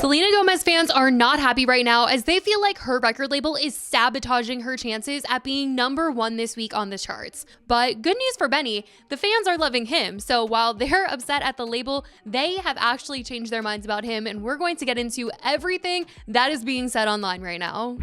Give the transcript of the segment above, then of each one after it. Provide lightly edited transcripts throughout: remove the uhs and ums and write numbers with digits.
Selena Gomez fans are not happy right now as they feel like her record label is sabotaging her chances at being #1 this week on the charts. But good news for Benny, the fans are loving him. So while they're upset at the label, they have actually changed their minds about him, and we're going to get into everything that is being said online right now.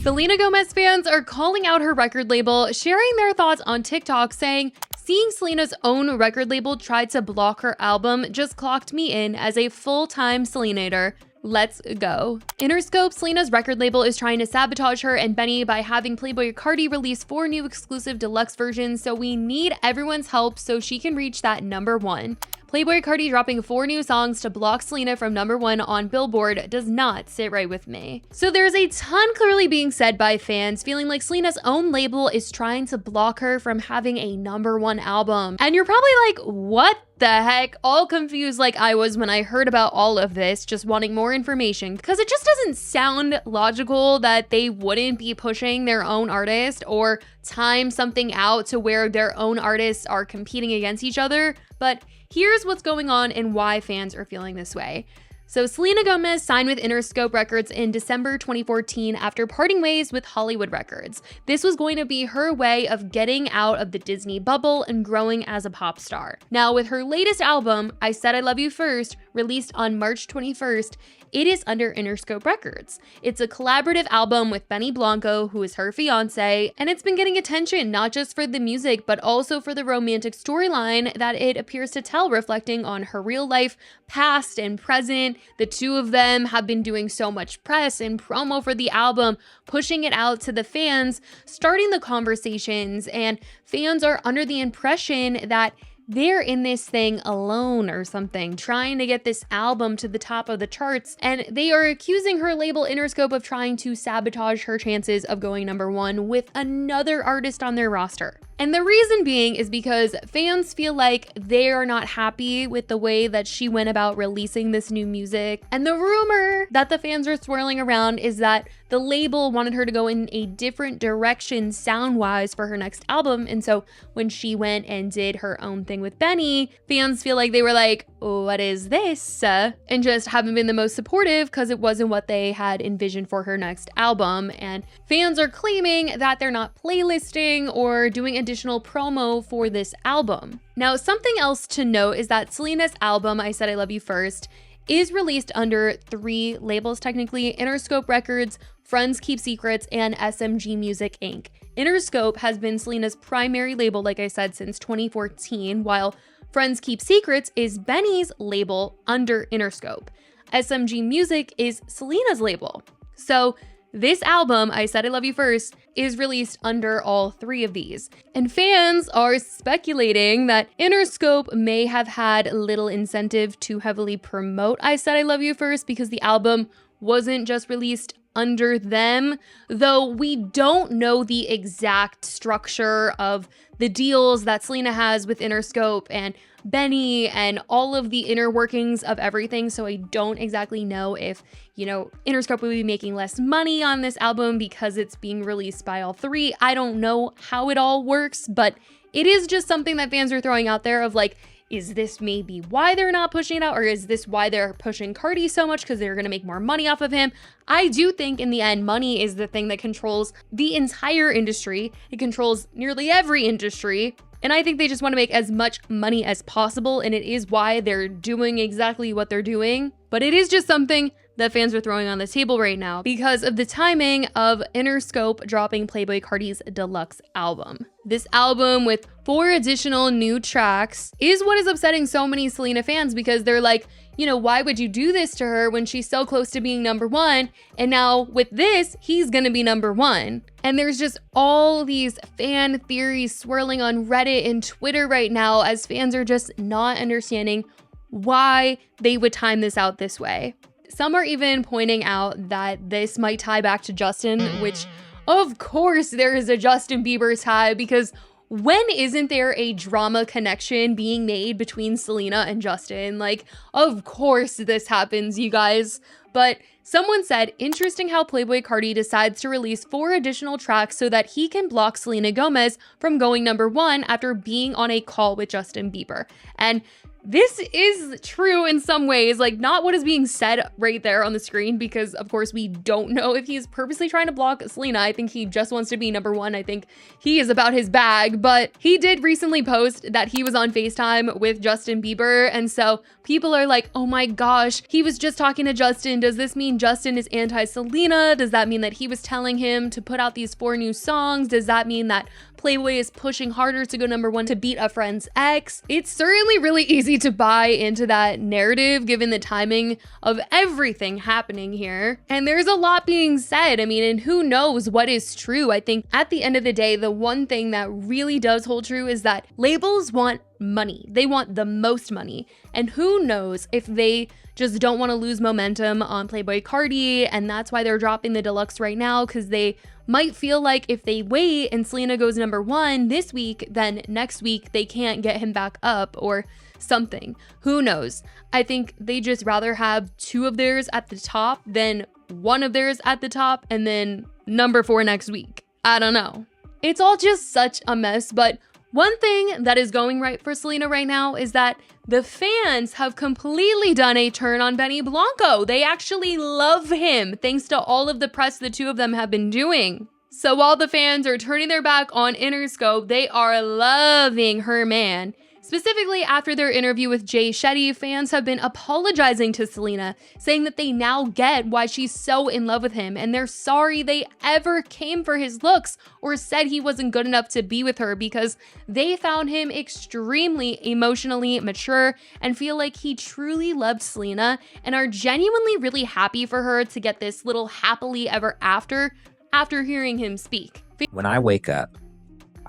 Selena Gomez fans are calling out her record label, sharing their thoughts on TikTok, saying, "Seeing Selena's own record label try to block her album just clocked me in as a full-time Selenator. Let's go." Interscope, Selena's record label, is trying to sabotage her and Benny by having Playboi Carti release 4 new exclusive deluxe versions, so we need everyone's help so she can reach that #1. Playboi Carti dropping 4 new songs to block Selena from #1 on Billboard does not sit right with me. So there's a ton clearly being said by fans, feeling like Selena's own label is trying to block her from having a #1 album. And you're probably like, what the heck? All confused like I was when I heard about all of this, just wanting more information, because it just doesn't sound logical that they wouldn't be pushing their own artist or time something out to where their own artists are competing against each other. But here's what's going on and why fans are feeling this way. So Selena Gomez signed with Interscope Records in December 2014 after parting ways with Hollywood Records. This was going to be her way of getting out of the Disney bubble and growing as a pop star. Now, with her latest album, I Said I Love You First, released on March 21st, it is under Interscope Records. It's a collaborative album with Benny Blanco, who is her fiance, and it's been getting attention not just for the music, but also for the romantic storyline that it appears to tell, reflecting on her real life, past and present. The two of them have been doing so much press and promo for the album, pushing it out to the fans, starting the conversations, and fans are under the impression that they're in this thing alone or something, trying to get this album to the top of the charts, and they are accusing her label Interscope of trying to sabotage her chances of going #1 with another artist on their roster. And the reason being is because fans feel like they are not happy with the way that she went about releasing this new music. And the rumor that the fans are swirling around is that the label wanted her to go in a different direction sound-wise for her next album. And so when she went and did her own thing with Benny, fans feel like they were like, what is this? And just haven't been the most supportive because it wasn't what they had envisioned for her next album. And fans are claiming that they're not playlisting or doing additional promo for this album. Now, something else to note is that Selena's album, I Said I Love You First, is released under 3 labels technically: Interscope Records, Friends Keep Secrets, and SMG Music Inc. Interscope has been Selena's primary label, like I said, since 2014, while Friends Keep Secrets is Benny's label under Interscope. SMG Music is Selena's label. So this album, I Said I Love You First, is released under all 3 of these. And fans are speculating that Interscope may have had little incentive to heavily promote I Said I Love You First because the album wasn't just released under them, though we don't know the exact structure of the deals that Selena has with Interscope and Benny and all of the inner workings of everything. So I don't exactly know if, Interscope will be making less money on this album because it's being released by all 3. I don't know how it all works, but it is just something that fans are throwing out there of like, is this maybe why they're not pushing it out? Or is this why they're pushing Carti so much because they're going to make more money off of him? I do think in the end, money is the thing that controls the entire industry. It controls nearly every industry. And I think they just want to make as much money as possible. And it is why they're doing exactly what they're doing. But it is just something that fans are throwing on the table right now because of the timing of Interscope dropping Playboi Carti's deluxe album. This album with 4 additional new tracks is what is upsetting so many Selena fans because they're like, why would you do this to her when she's so close to being #1? And now with this, he's gonna be #1. And there's just all these fan theories swirling on Reddit and Twitter right now as fans are just not understanding why they would time this out this way. Some are even pointing out that this might tie back to Justin, which of course there is a Justin Bieber tie, because when isn't there a drama connection being made between Selena and Justin? Like, of course this happens, you guys. But someone said, interesting how Playboi Carti decides to release 4 additional tracks so that he can block Selena Gomez from going #1 after being on a call with Justin Bieber. And this is true in some ways, like not what is being said right there on the screen, because of course we don't know if he's purposely trying to block Selena. I think he just wants to be number one. I think he is about his bag, but he did recently post that he was on FaceTime with Justin Bieber. And so people are like, oh my gosh, he was just talking to Justin. Does this mean Justin is anti-Selena? Does that mean that he was telling him to put out these 4 new songs? Does that mean that Playboi is pushing harder to go number one to beat a friend's ex? It's certainly really easy to buy into that narrative given the timing of everything happening here. And there's a lot being said. I mean, and who knows what is true? I think at the end of the day, the one thing that really does hold true is that labels want money. They want the most money. And who knows if they just don't want to lose momentum on Playboi Carti, and that's why they're dropping the deluxe right now, because they might feel like if they wait and Selena goes number one this week, then next week they can't get him back up or something. Who knows? I think they just rather have 2 of theirs at the top than 1 of theirs at the top and then number 4 next week. I don't know. It's all just such a mess, but one thing that is going right for Selena right now is that the fans have completely done a turn on Benny Blanco. They actually love him, thanks to all of the press the 2 of them have been doing. So while the fans are turning their back on Interscope, they are loving her man. Specifically, after their interview with Jay Shetty, fans have been apologizing to Selena, saying that they now get why she's so in love with him, and they're sorry they ever came for his looks or said he wasn't good enough to be with her, because they found him extremely emotionally mature and feel like he truly loved Selena and are genuinely really happy for her to get this little happily ever after hearing him speak. When I wake up,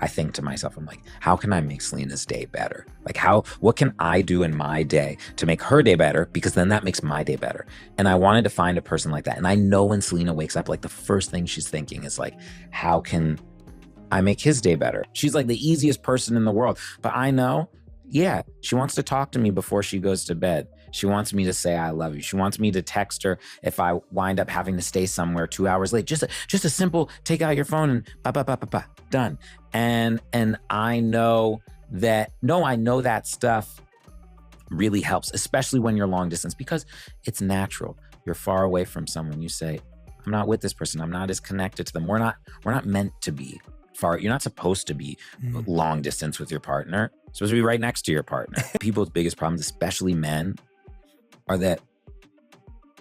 I think to myself, I'm like, how can I make Selena's day better? Like what can I do in my day to make her day better? Because then that makes my day better. And I wanted to find a person like that. And I know when Selena wakes up, like the first thing she's thinking is like, how can I make his day better? She's like the easiest person in the world. But I know, yeah, she wants to talk to me before she goes to bed. She wants me to say, I love you. She wants me to text her if I wind up having to stay somewhere 2 hours late. Just a simple, take out your phone and done. And I know that, I know that stuff really helps, especially when you're long distance, because it's natural. You're far away from someone. You say, I'm not with this person. I'm not as connected to them. We're not meant to be far. You're not supposed to be long distance with your partner. You're supposed to be right next to your partner. People's biggest problems, especially men, are that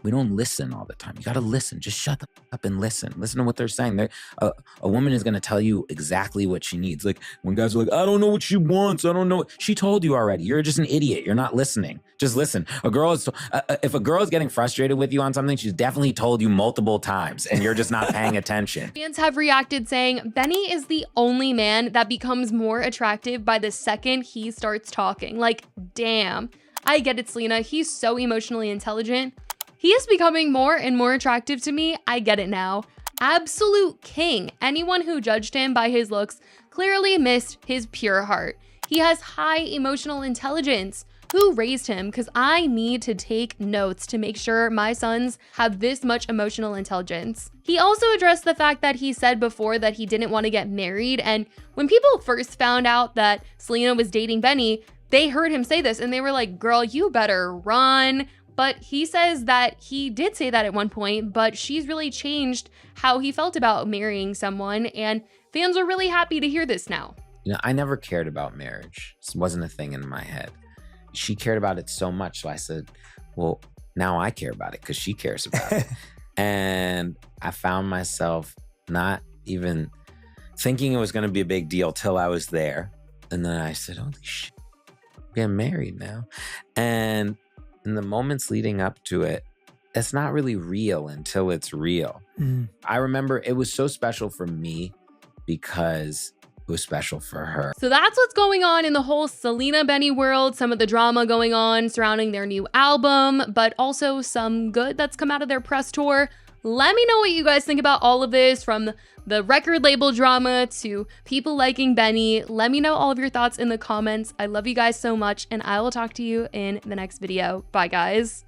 we don't listen all the time. You got to listen. Just shut up and listen. Listen to what they're saying. A woman is going to tell you exactly what she needs. Like when guys are like, I don't know what she wants. I don't know. She told you already. You're just an idiot. You're not listening. Just listen. If a girl is getting frustrated with you on something, she's definitely told you multiple times and you're just not paying attention. Fans have reacted saying Benny is the only man that becomes more attractive by the second he starts talking. Like, damn. I get it, Selena. He's so emotionally intelligent. He is becoming more and more attractive to me. I get it now. Absolute king. Anyone who judged him by his looks clearly missed his pure heart. He has high emotional intelligence. Who raised him? Because I need to take notes to make sure my sons have this much emotional intelligence. He also addressed the fact that he said before that he didn't want to get married. And when people first found out that Selena was dating Benny, they heard him say this and they were like, girl, you better run. But he says that he did say that at one point, but she's really changed how he felt about marrying someone. And fans are really happy to hear this now. You know, I never cared about marriage. This wasn't a thing in my head. She cared about it so much. So I said, well, now I care about it because she cares about it. And I found myself not even thinking it was going to be a big deal till I was there. And then I said, holy shit, I'm getting married now. And in the moments leading up to it, it's not really real until it's real. I remember it was so special for me because it was special for her. So that's what's going on in the whole Selena Benny world, some of the drama going on surrounding their new album, but also some good that's come out of their press tour. Let me know what you guys think about all of this, from the record label drama to people liking Benny. Let me know all of your thoughts in the comments. I love you guys so much, and I will talk to you in the next video. Bye, guys.